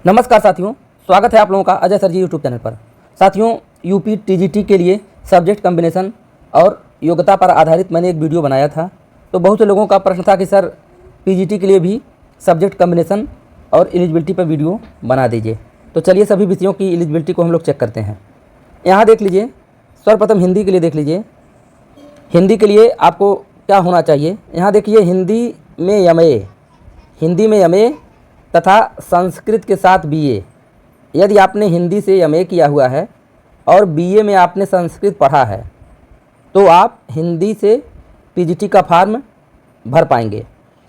नमस्कार साथियों, स्वागत है आप लोगों का अजय सर जी यूट्यूब चैनल पर। साथियों, यूपी टीजीटी के लिए सब्जेक्ट कम्बिनेशन और योग्यता पर आधारित मैंने एक वीडियो बनाया था। तो बहुत से लोगों का प्रश्न था कि सर पीजीटी के लिए भी सब्जेक्ट कम्बिनेशन और एलिजिबिलिटी पर वीडियो बना दीजिए। तो चलिए सभी विषयों की एलिजिबिलिटी को हम लोग चेक करते हैं। यहाँ देख लीजिए, सर्वप्रथम हिंदी के लिए देख लीजिए। हिंदी के लिए आपको क्या होना चाहिए, यहाँ देखिए हिंदी में एमए तथा संस्कृत के साथ बीए। यदि आपने हिंदी से एमए किया हुआ है और बीए में आपने संस्कृत पढ़ा है तो आप हिंदी से पीजीटी का फॉर्म भर पाएंगे।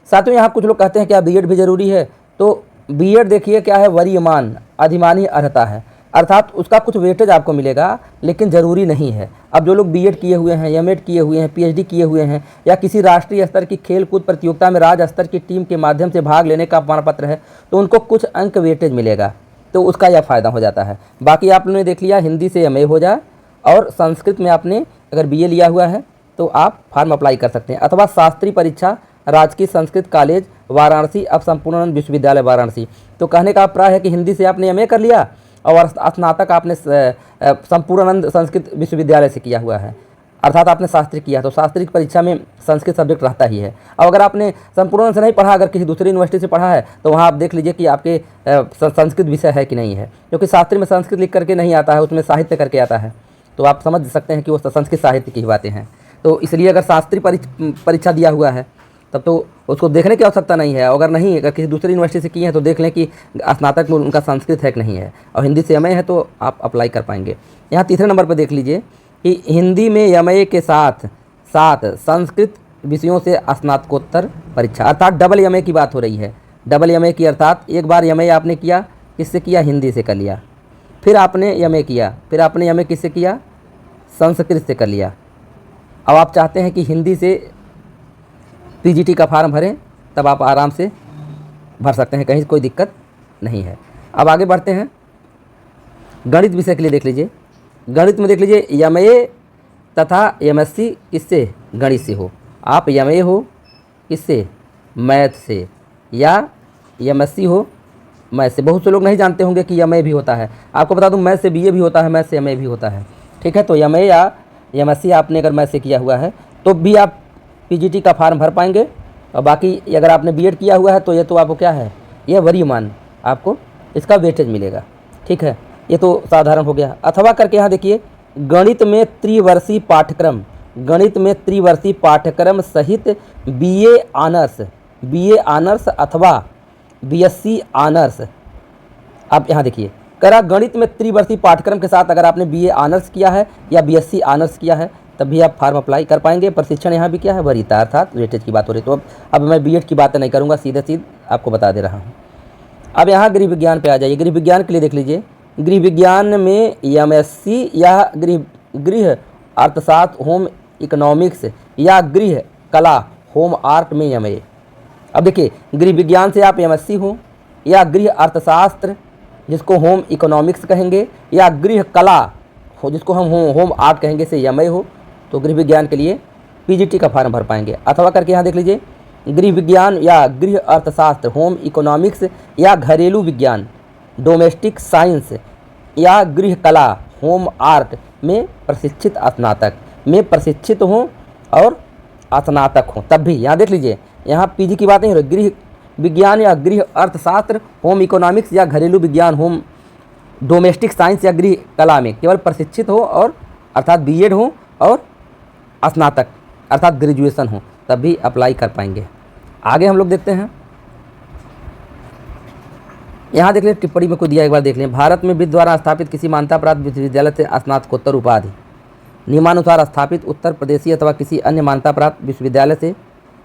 साथियों, यहाँ कुछ लोग कहते हैं क्या बीएड भी ज़रूरी है, तो बीएड देखिए क्या है, वरीयमान अधिमानी अर्हता है, अर्थात उसका कुछ वेटेज आपको मिलेगा, लेकिन ज़रूरी नहीं है। अब जो लोग बीएड किए हुए हैं, एमएड किए हुए हैं, पीएचडी किए हुए हैं या किसी राष्ट्रीय स्तर की खेल कूद प्रतियोगिता में राज्य स्तर की टीम के माध्यम से भाग लेने का प्रमाण पत्र है तो उनको कुछ अंक वेटेज मिलेगा, तो उसका यह फ़ायदा हो जाता है। बाकी आप लोगों ने देख लिया, हिंदी से एमए हो जाए और संस्कृत में आपने अगर बीए लिया हुआ है तो आप फॉर्म अप्लाई कर सकते हैं, अथवा शास्त्रीय परीक्षा राजकीय संस्कृत कॉलेज वाराणसी अब संपूर्णानंद विश्वविद्यालय वाराणसी। तो कहने का अभिप्राय है कि हिंदी से आपने एमए कर लिया और स्नातक आपने संपूर्णानंद संस्कृत विश्वविद्यालय से किया हुआ है, अर्थात आपने शास्त्री किया, तो शास्त्री की परीक्षा में संस्कृत सब्जेक्ट रहता ही है। और अगर आपने संपूर्णानंद से नहीं पढ़ा, अगर किसी दूसरी यूनिवर्सिटी से पढ़ा है तो वहाँ आप देख लीजिए कि आपके संस्कृत विषय है कि नहीं है, क्योंकि शास्त्री में संस्कृत लिख करके नहीं आता है, उसमें साहित्य करके आता है। तो आप समझ सकते हैं कि वो संस्कृत साहित्य की बातें हैं। तो इसलिए अगर शास्त्री परीक्षा दिया हुआ है तब तो उसको देखने की आवश्यकता नहीं है। अगर किसी दूसरी यूनिवर्सिटी से किए हैं तो देख लें कि स्नातक में उनका संस्कृत है कि नहीं है, और हिंदी से एमए है तो आप अप्लाई कर पाएंगे। यहाँ तीसरे नंबर पर देख लीजिए कि हिंदी में एमए के साथ साथ संस्कृत विषयों से स्नातकोत्तर परीक्षा, अर्थात डबल एमए की बात हो रही है। डबल एमए की अर्थात एक बार एमए आपने किया, किससे किया, हिंदी से कर लिया, फिर आपने एमए किया, फिर आपने एमए किससे किया, संस्कृत से कर लिया। अब आप चाहते हैं कि हिंदी से पीजीटी का फॉर्म भरें, तब आप आराम से भर सकते हैं, कहीं कोई दिक्कत नहीं है। अब आगे बढ़ते हैं, गणित विषय के लिए देख लीजिए। गणित में देख लीजिए एमए तथा एमएससी किससे, गणित से हो। आप एमए हो किससे, मैथ से, या एमएससी हो मैथ से। बहुत से लोग नहीं जानते होंगे कि एमए भी होता है। आपको बता दूं, मैथ से बीए भी होता है, मैथ से एमए भी होता है। ठीक है, तो एमए या एमएससी आपने अगर मैथ से किया हुआ है तो भी आप पीजीटी का फॉर्म भर पाएंगे। और बाकी अगर आपने बीएड किया हुआ है तो ये तो आपको क्या है, ये वरीयमान आपको इसका वेटेज मिलेगा। ठीक है, ये तो साधारण हो गया। अथवा करके यहाँ देखिए, गणित में त्रिवर्षीय पाठ्यक्रम सहित बीए ऑनर्स अथवा बीएससी ऑनर्स। आप यहाँ देखिए, करा गणित में त्रिवर्षीय पाठ्यक्रम के साथ अगर आपने बीए ऑनर्स किया है या बीएससी ऑनर्स किया है तब भी आप फॉर्म अप्लाई कर पाएंगे। प्रशिक्षण यहाँ भी क्या है, वरीयता, अर्थात वेटेज की बात हो रही। तो अब मैं बीएड की बातें नहीं करूँगा, सीधे आपको बता दे रहा हूँ। अब यहाँ गृह विज्ञान पे आ जाइए। गृह विज्ञान के लिए देख लीजिए, गृह विज्ञान में एमएससी या गृह अर्थशास्त्र होम इकोनॉमिक्स या गृह कला होम आर्ट में एमए। अब देखिए, गृह विज्ञान से आप एमएससी हो या गृह अर्थशास्त्र जिसको होम इकोनॉमिक्स कहेंगे, या गृह कला हो जिसको हम होम आर्ट कहेंगे से एमए हो, तो गृह विज्ञान के लिए पीजीटी का फॉर्म भर पाएंगे। अथवा करके यहाँ देख लीजिए, गृह विज्ञान या गृह अर्थशास्त्र होम इकोनॉमिक्स या घरेलू विज्ञान डोमेस्टिक साइंस या गृह कला होम आर्ट में प्रशिक्षित हों और स्नातक हों, तब भी यहाँ देख लीजिए, यहाँ पीजी की बात नहीं हो रही। गृह विज्ञान या गृह अर्थशास्त्र होम इकोनॉमिक्स या घरेलू विज्ञान होम डोमेस्टिक साइंस या गृह कला में केवल प्रशिक्षित हो, और अर्थात बीएड हो और स्नातक अर्थात ग्रेजुएशन हो, तब भी अप्लाई कर पाएंगे। आगे हम लोग देखते हैं, यहाँ देख लें टिप्पणी में कोई दिया, एक बार देख लें। भारत में विद्य द्वारा स्थापित किसी मान्यता प्राप्त विश्वविद्यालय से स्नातकोत्तर उपाधि नियमानुसार स्थापित उत्तर प्रदेशी अथवा किसी अन्य मान्यता प्राप्त विश्वविद्यालय से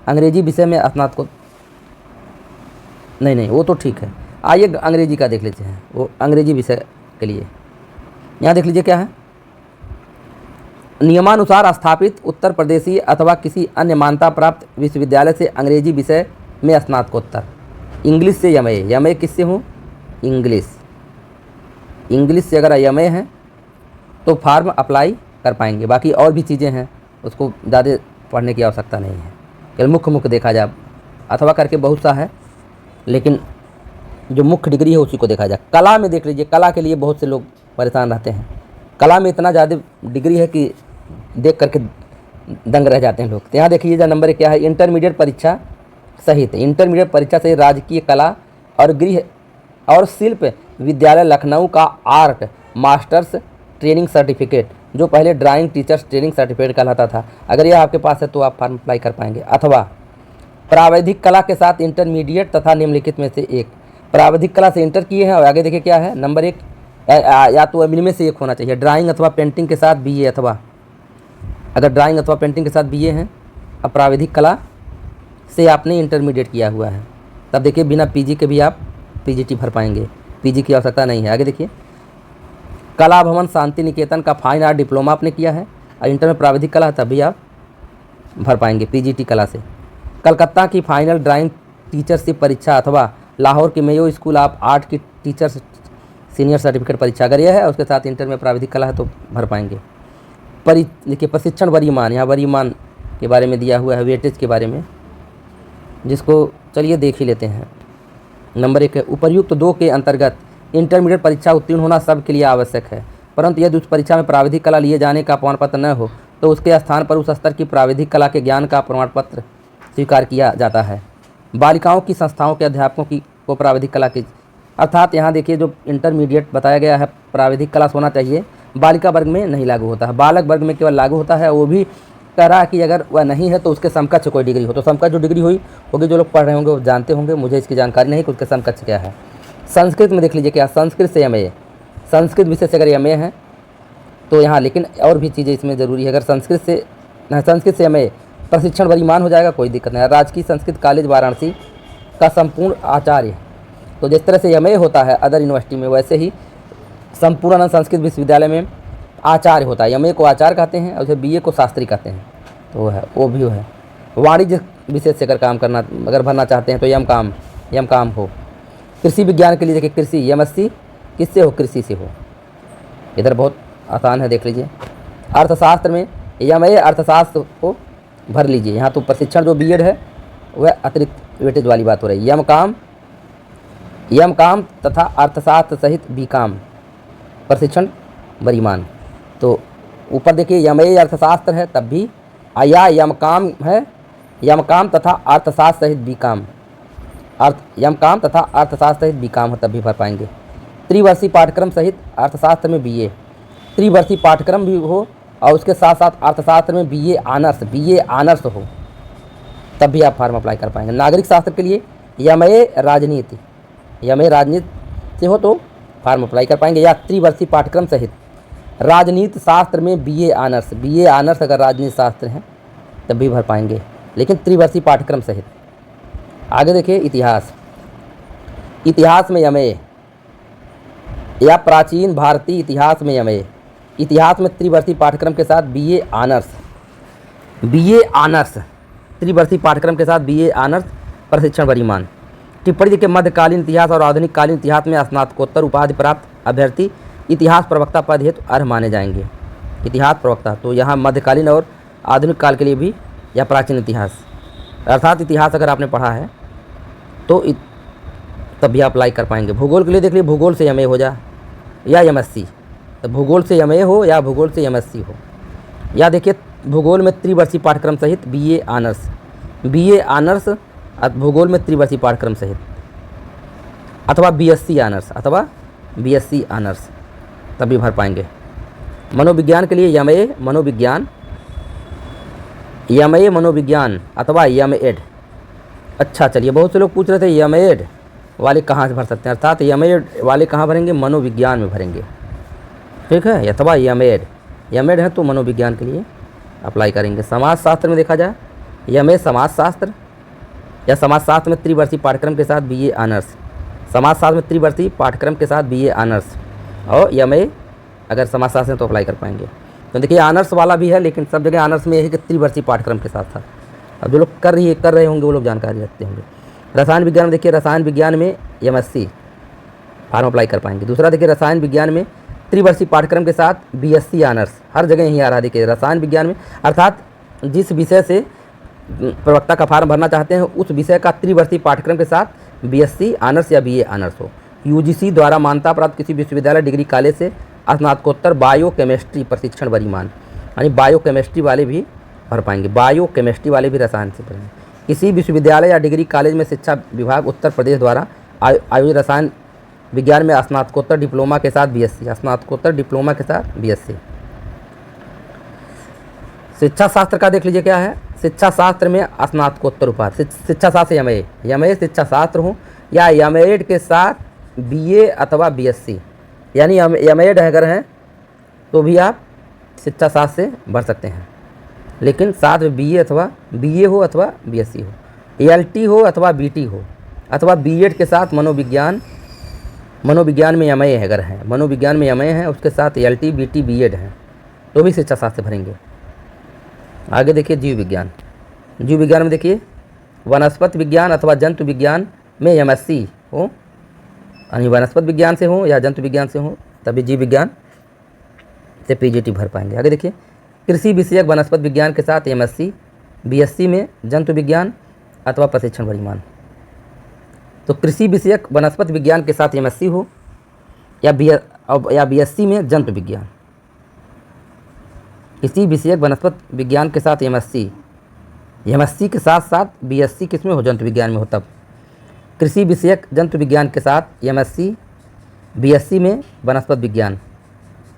अंग्रेजी विषय में स्नातकोत्तर, नहीं वो तो ठीक है। आइए अंग्रेजी का देख लेते हैं, वो अंग्रेजी विषय के लिए यहाँ देख लीजिए क्या है, नियमानुसार स्थापित उत्तर प्रदेशी अथवा किसी अन्य मान्यता प्राप्त विश्वविद्यालय से अंग्रेजी विषय में स्नातकोत्तर। इंग्लिश से एमए किससे हो, इंग्लिश से अगर एमए है तो फॉर्म अप्लाई कर पाएंगे। बाकी और भी चीज़ें हैं, उसको ज़्यादा पढ़ने की आवश्यकता नहीं है, केवल मुख्य देखा जाए। अथवा करके बहुत सा है, लेकिन जो मुख्य डिग्री है उसी को देखा जाए। कला में देख लीजिए, कला के लिए बहुत से लोग परेशान रहते हैं। कला में इतना ज़्यादा डिग्री है कि देख करके दंग रह जाते हैं लोग। तो यहाँ देखिए नंबर क्या है, इंटरमीडिएट परीक्षा सहित, इंटरमीडिएट परीक्षा सहित राजकीय कला और गृह और शिल्प विद्यालय लखनऊ का आर्ट मास्टर्स ट्रेनिंग सर्टिफिकेट, जो पहले ड्राइंग टीचर्स ट्रेनिंग सर्टिफिकेट कहलाता था, अगर यह आपके पास है तो आप फॉर्म अप्लाई कर पाएंगे। अथवा प्राविधिक कला के साथ इंटरमीडिएट तथा निम्नलिखित में से एक, प्राविधिक कला से इंटर किए हैं और आगे देखिए क्या है नंबर 1, या तो इनमें से एक होना चाहिए, ड्राइंग अथवा पेंटिंग के साथ बीए, अथवा अगर ड्राइंग अथवा पेंटिंग के साथ बीए हैं और प्राविधिक कला से आपने इंटरमीडिएट किया हुआ है, तब देखिए बिना पीजी के भी आप पीजीटी भर पाएंगे, पीजी की आवश्यकता नहीं है। आगे देखिए कला भवन शांति निकेतन का फाइन आर्ट डिप्लोमा आपने किया है और इंटर में प्राविधिक कला है, तभी आप भर पाएंगे पीजीटी कला से। कलकत्ता की फाइनल ड्राइंग टीचरशिप परीक्षा अथवा लाहौर के मेयो स्कूल ऑफ आर्ट की टीचर सीनियर सर्टिफिकेट परीक्षा, अगर यह है उसके साथ इंटर में प्राविधिक कला है तो भर पाएंगे। देखिए प्रशिक्षण वरीमान, यहाँ वरीमान के बारे में दिया हुआ है, वेटेज के बारे में, जिसको चलिए देख ही लेते हैं। नंबर 1 है उपर्युक्त 2 के अंतर्गत इंटरमीडिएट परीक्षा उत्तीर्ण होना सबके लिए आवश्यक है, परंतु यदि उस परीक्षा में प्राविधिक कला लिए जाने का प्रमाण पत्र न हो तो उसके स्थान पर उस स्तर की प्राविधिक कला के ज्ञान का प्रमाण पत्र स्वीकार किया जाता है। बालिकाओं की संस्थाओं के अध्यापकों को प्राविधिक कला की, अर्थात यहाँ देखिए जो इंटरमीडिएट बताया गया है प्राविधिक कला होना चाहिए, बालिका वर्ग में नहीं लागू होता है, बालक वर्ग में केवल लागू होता है। वो भी कह रहा है कि अगर वह नहीं है तो उसके समकक्ष कोई डिग्री हो, तो समकक्ष जो डिग्री हुई होगी, जो लोग पढ़ रहे होंगे वो जानते होंगे, मुझे इसकी जानकारी नहीं कि उसके समकक्ष क्या है। संस्कृत में देख लीजिए क्या, संस्कृत से एमए, संस्कृत विषय से अगर एमए है तो यहाँ, लेकिन और भी चीज़ें इसमें ज़रूरी है। अगर संस्कृत से एमए प्रशिक्षण वरीमान हो जाएगा, कोई दिक्कत नहीं। राजकीय संस्कृत कॉलेज वाराणसी का संपूर्ण आचार्य, तो जिस तरह से एमए होता है अदर यूनिवर्सिटी में, वैसे ही संपूर्णानंद संस्कृत विश्वविद्यालय में आचार्य होता है। एमए को आचार्य कहते हैं और उसे बीए को शास्त्री कहते हैं, तो वो है, वो भी है। वाणिज्य विषय से अगर काम करना, अगर भरना चाहते हैं तो यम काम हो। कृषि विज्ञान के लिए देखिए कृषि एमएससी किससे हो, कृषि से हो, इधर बहुत आसान है, देख लीजिए। अर्थशास्त्र में एमए अर्थशास्त्र को भर लीजिए, यहाँ तो प्रशिक्षण जो बीएड है वह अतिरिक्त वेटेज वाली बात हो रही है। यम काम तथा अर्थशास्त्र सहित बीकॉम प्रशिक्षण वरीमान, तो ऊपर देखिए एमए अर्थशास्त्र है तब भी, या यम काम है, यम काम तथा अर्थशास्त्र सहित बीकॉम, यम काम तथा अर्थशास्त्र सहित बीकॉम हो तब भी भर पाएंगे। त्रिवर्षीय पाठ्यक्रम सहित अर्थशास्त्र में बीए, त्रिवर्षीय पाठ्यक्रम भी हो और उसके साथ साथ अर्थशास्त्र में बीए ऑनर्स हो, तब भी आप फॉर्म अप्लाई कर पाएंगे। नागरिक शास्त्र के लिए एमए राजनीति से हो तो फॉर्म अप्लाई कर पाएंगे, या त्रिवर्षीय पाठ्यक्रम सहित राजनीति शास्त्र में बीए ऑनर्स अगर राजनीति शास्त्र है तब भी भर पाएंगे, लेकिन त्रिवर्षीय पाठ्यक्रम सहित। आगे देखिए इतिहास में एमए या प्राचीन भारतीय इतिहास में एमए, इतिहास में त्रिवर्षीय पाठ्यक्रम के साथ बीए ऑनर्स त्रिवर्षीय पाठ्यक्रम के साथ बीए ऑनर्स प्रशिक्षण वरीमान। टिप्पणी के मध्यकालीन इतिहास और आधुनिक कालीन इतिहास में स्नातकोत्तर उपाधि प्राप्त अभ्यर्थी इतिहास प्रवक्ता पद हेतु अर्ह माने जाएंगे। इतिहास प्रवक्ता, तो यहाँ मध्यकालीन और आधुनिक काल के लिए भी, या प्राचीन इतिहास, अर्थात इतिहास अगर आपने पढ़ा है तो तब भी अप्लाई कर पाएंगे। भूगोल के लिए देख लीजिए, भूगोल से एमए हो जा या एमएससी, तो भूगोल से एमए हो या भूगोल से एमएससी हो, या देखिए भूगोल में त्रिवर्षीय पाठ्यक्रम सहित बीए ऑनर्स भूगोल में त्रिवर्षीय पाठ्यक्रम सहित, अथवा बीएससी ऑनर्स तभी भर पाएंगे। मनोविज्ञान के लिए एमए मनोविज्ञान अथवा एमएड। अच्छा चलिए, बहुत से लोग पूछ रहे थे एमएड वाले कहाँ से भर सकते हैं, अर्थात एमएड वाले कहाँ भरेंगे, मनोविज्ञान में भरेंगे, ठीक है, अथवा एमएड है तो मनोविज्ञान के लिए अप्लाई करेंगे। समाजशास्त्र में देखा जाए एमए समाजशास्त्र या समाजशास्त्र में त्रिवर्षीय पाठ्यक्रम के साथ बीए ऑनर्स, समाजशास्त्र में त्रिवर्षीय पाठ्यक्रम के साथ बीए ऑनर्स, और एमए अगर समाजशास्त्र में तो अप्लाई कर पाएंगे। तो देखिए ऑनर्स वाला भी है, लेकिन सब जगह ऑनर्स में यही कि त्रिवर्षीय पाठ्यक्रम के साथ था। अब जो लोग कर रहे होंगे वो लोग जानकारी रखते होंगे। रसायन विज्ञान में देखिए, रसायन विज्ञान में एमएससी फॉर्म अप्लाई कर पाएंगे। दूसरा देखिए रसायन विज्ञान में त्रिवर्षीय पाठ्यक्रम के साथ बीएससी ऑनर्स, हर जगह यही आ रहा है। देखिए रसायन विज्ञान में, अर्थात जिस विषय से प्रवक्ता का फॉर्म भरना चाहते हैं उस विषय का त्रिवर्षीय पाठ्यक्रम के साथ बीएससी ऑनर्स या बीए ऑनर्स हो। यूजीसी द्वारा मान्यता प्राप्त किसी विश्वविद्यालय डिग्री कॉलेज से स्नातकोत्तर बायोकेमिस्ट्री प्रशिक्षण परिमाण, यानी बायोकेमिस्ट्री वाले भी भर पाएंगे, बायोकेमिस्ट्री वाले भी रसायन से पढ़ेंगे। किसी विश्वविद्यालय या डिग्री कॉलेज में शिक्षा विभाग उत्तर प्रदेश द्वारा आयोजित रसायन विज्ञान में स्नातकोत्तर डिप्लोमा के साथ बीएससी, स्नातकोत्तर डिप्लोमा के साथ बीएससी। शिक्षा शास्त्र का देख लीजिए क्या है। शिक्षा शास्त्र में स्नातकोत्तर उपाधि, शिक्षा शास्त्र एमए, एमए शिक्षा शास्त्र हो या एमएड के साथ बीए अथवा बीएससी, यानी एमएड अगर हैं तो भी आप शिक्षा शास्त्र से भर सकते हैं, लेकिन साथ में बीए अथवा बीए हो अथवा बीएससी हो, एलटी हो अथवा बीटी हो, अथवा बीएड के साथ मनोविज्ञान, मनोविज्ञान में एमए अगर है, मनोविज्ञान में एमए है उसके साथ एलटी बीटी बीएड है तो भी शिक्षा शास्त्र से भरेंगे। आगे देखिए जीव विज्ञान। जीव विज्ञान में देखिए वनस्पति विज्ञान अथवा जंतु विज्ञान में एमएससी हो, यानी वनस्पति विज्ञान से हो या जंतु विज्ञान से हो तभी जीव विज्ञान से पीजीटी भर पाएंगे। आगे देखिए कृषि विषयक वनस्पति विज्ञान के साथ एमएससी, बीएससी में जंतु विज्ञान अथवा प्रशिक्षण परिमाण। तो कृषि विषयक वनस्पति विज्ञान के साथ एमएससी हो या बीएससी में जंतु विज्ञान। किसी विषयक वनस्पति विज्ञान के साथ एमएससी, एमएससी के साथ साथ बीएससी किसमें हो, जंतु विज्ञान में हो तब। कृषि विषयक जंतु विज्ञान के साथ एमएससी, बीएससी में वनस्पति विज्ञान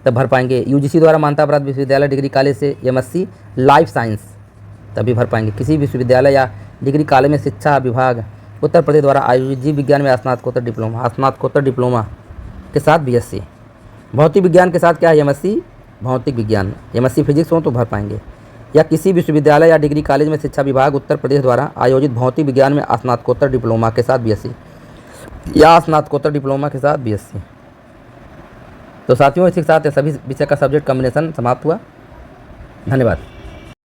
तब भर पाएंगे। यूजीसी द्वारा मान्यता प्राप्त विश्वविद्यालय डिग्री कॉलेज से एमएससी लाइफ साइंस तभी भर पाएंगे। किसी विश्वविद्यालय या डिग्री कॉलेज में शिक्षा विभाग उत्तर प्रदेश द्वारा आयोजित जीव विज्ञान में स्नातकोत्तर डिप्लोमा, स्नातकोत्तर डिप्लोमा के साथ बीएससी। भौतिक विज्ञान के साथ क्या है, एमएससी भौतिक विज्ञान, एमएससी फिजिक्स हो तो भर पाएंगे। या किसी विश्वविद्यालय या डिग्री कॉलेज में शिक्षा विभाग उत्तर प्रदेश द्वारा आयोजित भौतिक विज्ञान में स्नातकोत्तर डिप्लोमा के साथ बीएससी या स्नातकोत्तर डिप्लोमा के साथ बीएससी। तो साथियों इसी के साथ सभी विषय का सब्जेक्ट कॉम्बिनेशन समाप्त हुआ। धन्यवाद।